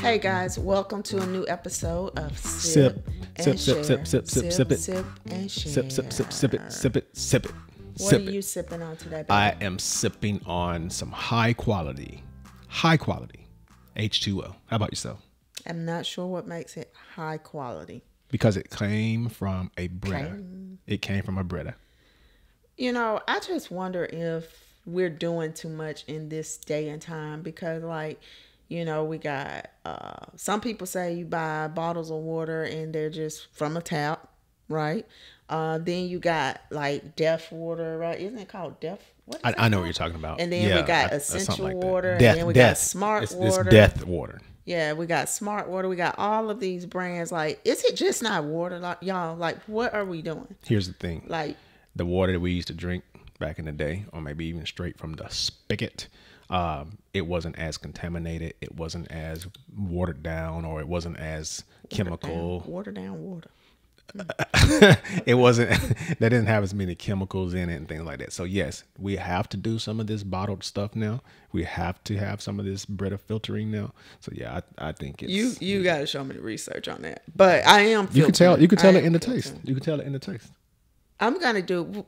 Hey guys, welcome to a new episode of Sip, and sip, Share. sip, sip, sip, sip it. Sip and share. Sip, sip, sip, sip it, sip it, sip it. What Sip are it. you sipping on today, baby? I am sipping on some high quality H2O. How about yourself? I'm not sure what makes it high quality. Because it came from a Brita. It came from a Brita. You know, I just wonder if we're doing too much in this day and time because, like, you know, we got some people say you buy bottles of water and they're just from a tap, right? Then you got like Deaf water, right? Isn't it called Deaf? What is I know what you're talking about. And then we got essential like water, Death, and then we death. got smart It's water. death water. Yeah, we got smart water. We got all of these brands. Like, is it just not water? Like, y'all, like, what are we doing? Here's the thing. Like, The water that we used to drink back in the day, or maybe even straight from the spigot, it wasn't as contaminated. It wasn't as watered down, or it wasn't as chemical. Water down water. It wasn't. They didn't have as many chemicals in it and things like that. So yes, we have to do some of this bottled stuff now. We have to have some of this Brita filtering now. So yeah, I think it's You got to show me the research on that. But I am. You can tell. You can tell I it in am the filtering. taste. You can tell it in the taste.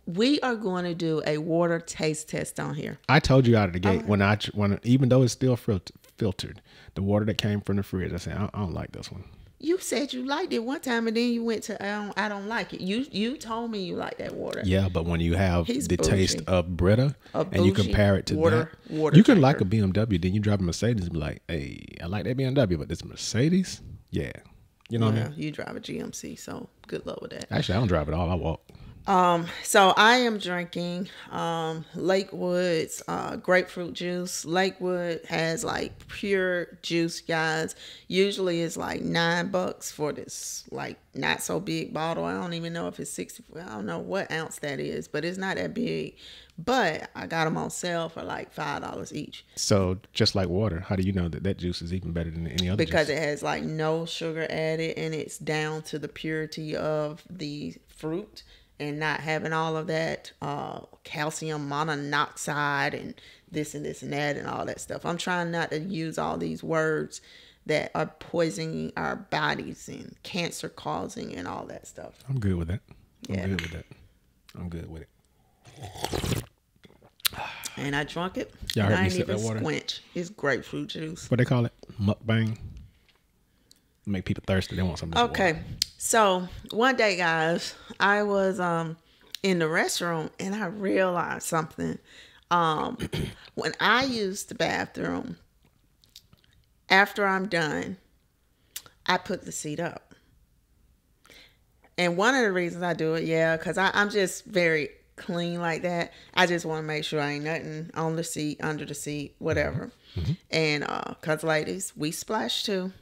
We are going to do a water taste test on here. I told you out of the gate when even though it's still filtered, the water that came from the fridge, I said I don't like this one. You said you liked it one time, and then you went to I don't like it. You told me you like that water. Yeah, but when you have He's the bougie. taste of Brita and you bougie compare it to water you can drinker. like a BMW, then you drive a Mercedes and be like, hey, I like that BMW, but this Mercedes, yeah. You know what I mean? You drive a GMC, so good luck with that. Actually, I don't drive it all. I walk. So I am drinking Lakewood's grapefruit juice. Lakewood has like pure juice, guys. Usually it's like $9 for this like not so big bottle. I don't even know if it's 60. I don't know what ounce that is, but it's not that big. But I got them on sale for like $5 each. So just like water, how do you know that juice is even better than any other Because juice? it has like no sugar added, and it's down to the purity of the fruit and not having all of that calcium monoxide and this and that and all that stuff. I'm trying not to use all these words that are poisoning our bodies and cancer causing and all that stuff. I'm good with that. Yeah. I'm good with that. I'm good with it. And I drunk it. Y'all And heard I me ain't sip even that water? squinch. It's grapefruit juice. What they call it? Mukbang. Make people thirsty. They want some of this Okay, water. so one day, guys, I was in the restroom and I realized something. When I use the bathroom, after I'm done, I put the seat up. And one of the reasons I do it, because I'm just very clean like that. I just want to make sure ain't nothing on the seat, under the seat, whatever. Mm-hmm. And because ladies, we splash too.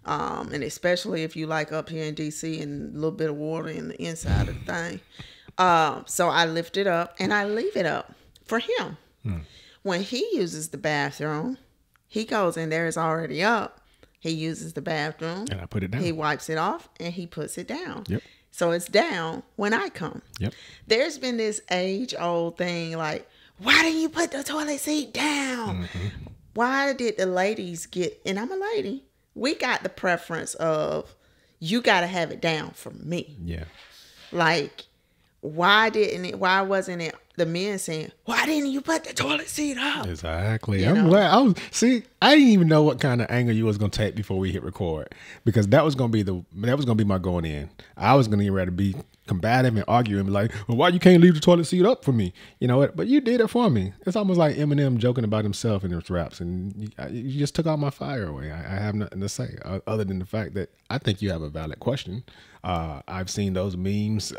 And especially if you like up here in DC and a little bit of water in the inside of the thing. So I lift it up and I leave it up for him. When he uses the bathroom, he goes in there, it's already up. He uses the bathroom. And I put it down. He wipes it off and he puts it down. Yep. So it's down when I come. Yep. There's been this age-old thing like, why didn't you put the toilet seat down? Mm-hmm. Why did the ladies get, and I'm a lady, we got the preference of, you got to have it down for me. Yeah. Like, why wasn't it the men saying, why didn't you put the toilet seat up? Exactly. You I'm know? glad. I didn't even know what kind of angle you was gonna take before we hit record, because that was gonna be my going in. I was gonna rather be combative and argue and be like, well, why you can't leave the toilet seat up for me? You know what? But you did it for me. It's almost like Eminem joking about himself in his raps, and you just took all my fire away. I have nothing to say other than the fact that I think you have a valid question. I've seen those memes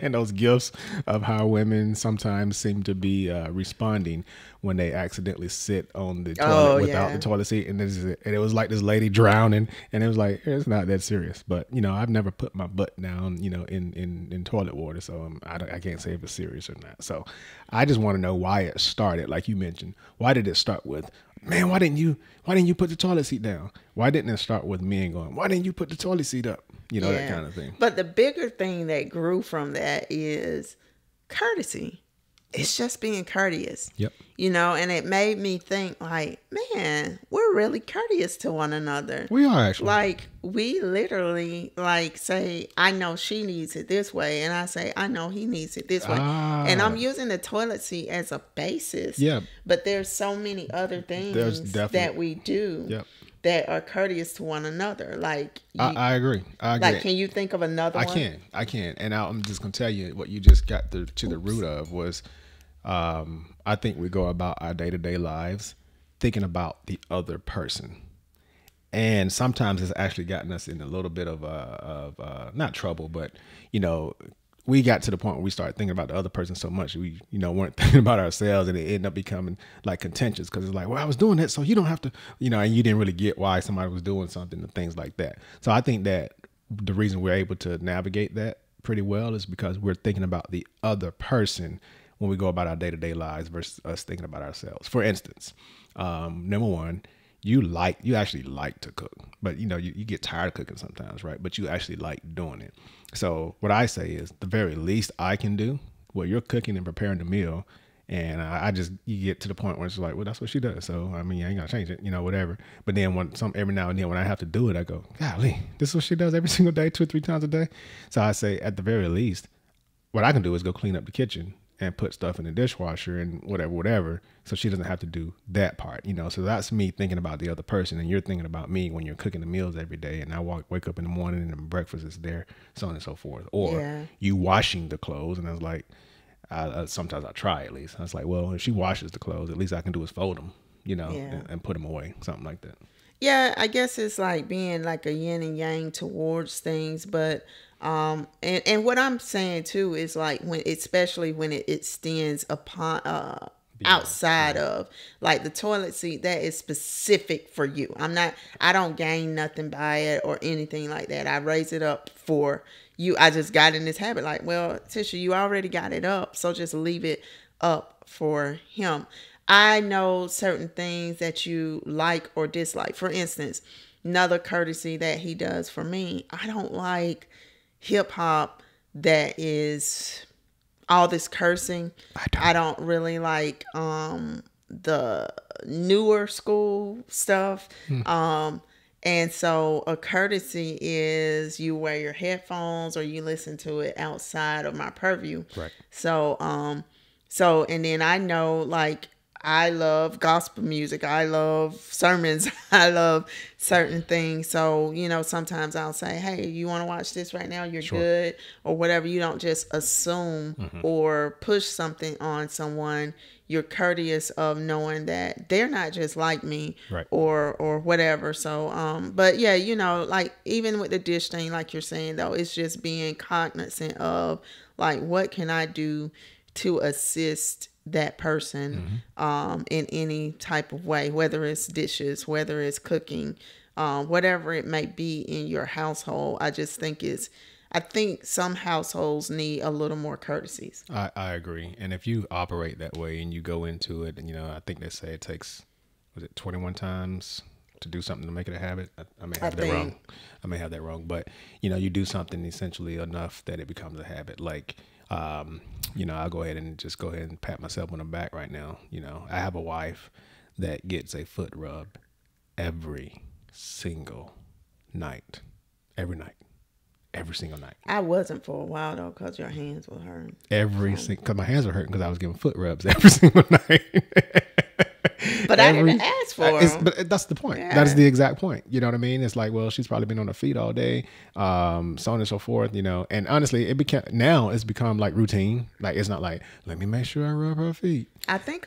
and those gifs of how women sometimes seem to be responding when they accidentally sit on the toilet without the toilet seat, and it was like this lady drowning, and it was like, it's not that serious. But you know, I've never put my butt down, you know, in toilet water, so I can't say if it's serious or not. So I just want to know why it started, like you mentioned. Why did it start with, man, why didn't you put the toilet seat down? Why didn't it start with men going, why didn't you put the toilet seat up? You know, that kind of thing. But the bigger thing that grew from that is courtesy. it's just being courteous. Yep. You know, and it made me think like, man, we're really courteous to one another. We are actually. Like, we literally like say, I know she needs it this way, and I say, I know he needs it this way. And I'm using the toilet seat as a basis. Yeah. But there's so many other things that we do Yep. that are courteous to one another. Like, I agree. I agree. like, can you think of another one? I can. And I'm just going to tell you what you just got to the root of was, I think we go about our day-to-day lives thinking about the other person. And sometimes it's actually gotten us in a little bit of not trouble, but, you know, we got to the point where we started thinking about the other person so much we, you know, weren't thinking about ourselves, and it ended up becoming like contentious because it's like, well, I was doing that, so you don't have to, you know, and you didn't really get why somebody was doing something and things like that. So I think that the reason we're able to navigate that pretty well is because we're thinking about the other person when we go about our day-to-day lives versus us thinking about ourselves. For instance, number one, you actually like to cook, but you know, you get tired of cooking sometimes, right? But you actually like doing it. So what I say is the very least I can do, well, you're cooking and preparing the meal, and you get to the point where it's like, well, that's what she does. So, I mean, I ain't gonna change it, you know, whatever. But then every now and then when I have to do it, I go, golly, this is what she does every single day, 2 or 3 times a day. So I say at the very least, what I can do is go clean up the kitchen and put stuff in the dishwasher and whatever, so she doesn't have to do that part, you know. So that's me thinking about the other person, and you're thinking about me when you're cooking the meals every day, and I wake up in the morning and breakfast is there, so on and so forth. Or you washing the clothes, and I was like, sometimes I try at least. I was like, well, if she washes the clothes, at least I can do is fold them, you know, and put them away, something like that. Yeah, I guess it's like being like a yin and yang towards things, but and what I'm saying too is like especially when it extends upon outside of like the toilet seat that is specific for you. I don't gain nothing by it or anything like that. I raise it up for you. I just got in this habit like, well, Tisha, you already got it up, so just leave it up for him. I know certain things that you like or dislike. For instance, another courtesy that he does for me, I don't like hip hop that is all this cursing. I don't really like the newer school stuff. And so a courtesy is you wear your headphones or you listen to it outside of my purview. Right. So and then I know like I love gospel music. I love sermons. I love certain things. So, you know, sometimes I'll say, hey, you want to watch this right now? You're good or whatever. You don't just assume or push something on someone. You're courteous of knowing that they're not just like me or whatever. So, but yeah, you know, like even with the dish thing, like you're saying though, it's just being cognizant of like, what can I do to assist that person in any type of way, whether it's dishes, whether it's cooking, whatever it may be in your household. I think some households need a little more courtesies. I agree. And if you operate that way and you go into it, and you know, I think they say it takes, 21 times to do something to make it a habit. I may have that wrong. I may have that wrong, but you know, you do something essentially enough that it becomes a habit. Like, you know, I'll go ahead and pat myself on the back right now. You know, I have a wife that gets a foot rub every single night. Every single night. I wasn't for a while though, because your hands were hurting. Because my hands were hurting because I was giving foot rubs every single night. But I didn't ask for them. But that's the point. Yeah. That is the exact point. You know what I mean? It's like, well, she's probably been on her feet all day, so on and so forth. You know, and honestly, it's become like routine. Like it's not like, let me make sure I rub her feet. I think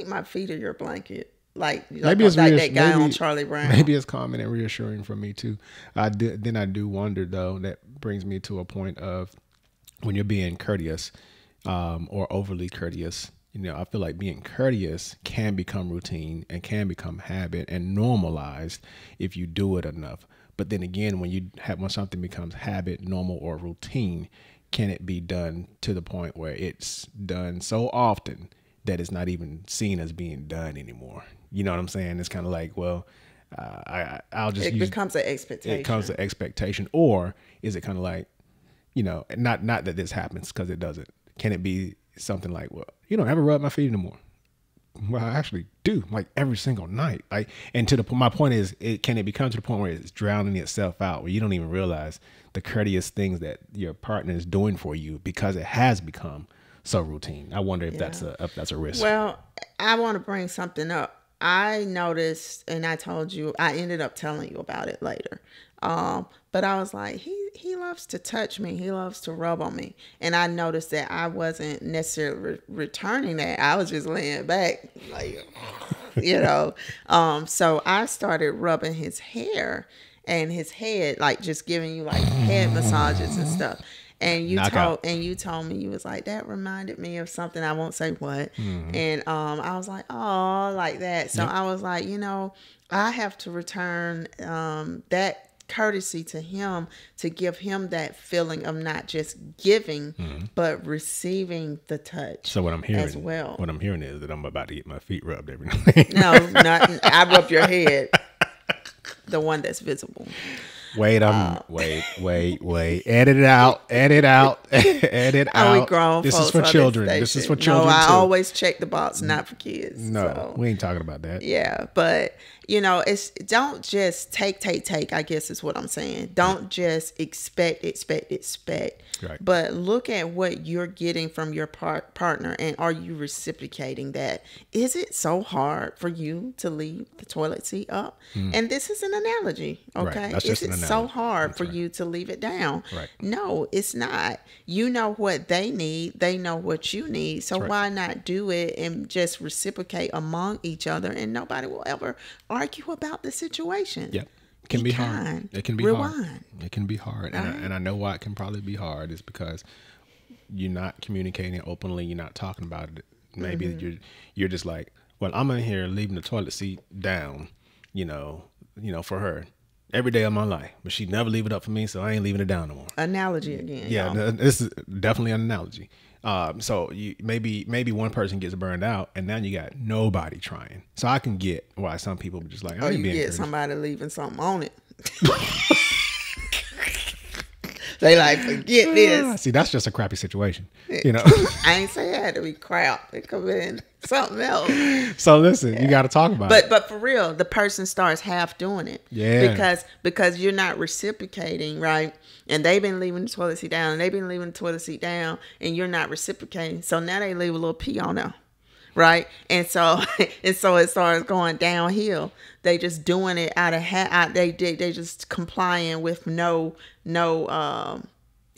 my feet are your blanket. Like maybe it's like that guy on Charlie Brown. Maybe it's calming and reassuring for me too. I do wonder though. That brings me to a point of when you're being courteous, or overly courteous. You know, I feel like being courteous can become routine and can become habit and normalized if you do it enough. But then again, when something becomes habit, normal, or routine, can it be done to the point where it's done so often that it's not even seen as being done anymore? You know what I'm saying? It's kind of like, well, it becomes an expectation. It becomes an expectation, or is it kind of like, you know, not that this happens, because it doesn't. Can it be something like, well, you don't ever rub my feet anymore. Well, I actually do, like every single night. Like, and my point is, can it become to the point where it's drowning itself out, where you don't even realize the courteous things that your partner is doing for you because it has become so routine? I wonder if that's a risk. Well, I want to bring something up. I noticed, and I told you, I ended up telling you about it later. But I was like, he loves to touch me. He loves to rub on me. And I noticed that I wasn't necessarily returning that. I was just laying back, like, you know. So I started rubbing his hair and his head, like just giving you like head massages and stuff. And you told me, you was like, that reminded me of something. I won't say what. Mm-hmm. And I was like, oh, like that. So I was like, you know, I have to return that courtesy to him, to give him that feeling of not just giving, but receiving the touch. So what I'm hearing as well. What I'm hearing is that I'm about to get my feet rubbed every night. No, not. I rub your head, the one that's visible. Wait. Edit it out. Edit out. We grown this folks is for children. This is for children. No, I too. always check the box, not for kids. No, so. we ain't talking about that. Yeah, but you know, don't just take. I guess is what I'm saying. Don't just expect. Right. But look at what you're getting from your partner, and are you reciprocating that? Is it so hard for you to leave the toilet seat up? And this is an analogy, okay? Right. That's just an analogy. So hard for you to leave it down? Right. No, it's not. You know what they need. They know what you need. So why not do it and just reciprocate among each other, and nobody will ever argue about the situation? Yep. It can be hard. It can be hard. It can be hard. And I know why it can probably be hard is because you're not communicating openly. You're not talking about it. Maybe you're just like, well, I'm in here leaving the toilet seat down, you know, for her every day of my life, but she never leave it up for me. So I ain't leaving it down no more. Analogy again. Yeah. Y'all. This is definitely an analogy. So you maybe one person gets burned out, and now you got nobody trying. So I can get why some people just like, you get somebody leaving something on it. They like, forget this. See, that's just a crappy situation, you know. I ain't say it had to be crap. It could have been something else. So listen, you got to talk about it. But for real, the person starts half doing it. Yeah. Because you're not reciprocating, right? And they've been leaving the toilet seat down, and they've been leaving the toilet seat down, and you're not reciprocating. So now they leave a little pee on them. Right. And so it starts going downhill. They just doing it out of they just complying with no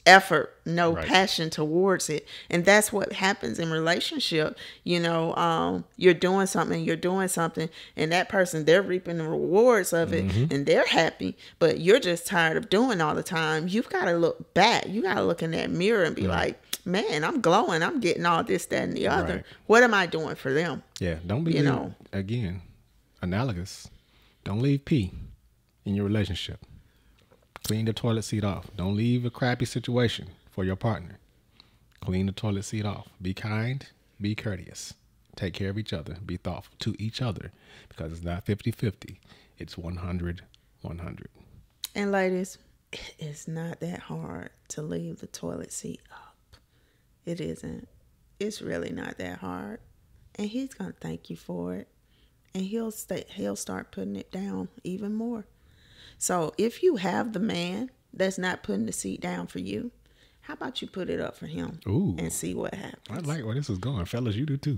effort, no passion towards it. And that's what happens in relationship. You know, you're doing something, and that person, they're reaping the rewards of it, and they're happy, but you're just tired of doing all the time. You've got to look back. You got to look in that mirror and be like, man, I'm glowing. I'm getting all this, that, and the other. Right. What am I doing for them? Yeah, don't be, again, analogous. Don't leave pee in your relationship. Clean the toilet seat off. Don't leave a crappy situation for your partner. Clean the toilet seat off. Be kind. Be courteous. Take care of each other. Be thoughtful to each other, because it's not 50-50. It's 100-100. And ladies, it is not that hard to leave the toilet seat up. It isn't. It's really not that hard. And he's going to thank you for it. And he'll start putting it down even more. So if you have the man that's not putting the seat down for you, how about you put it up for him? Ooh. And see what happens? I like where this is going. Fellas, you do too.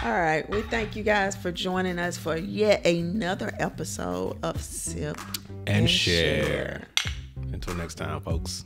All right. We thank you guys for joining us for yet another episode of Sip and Share. Until next time, folks.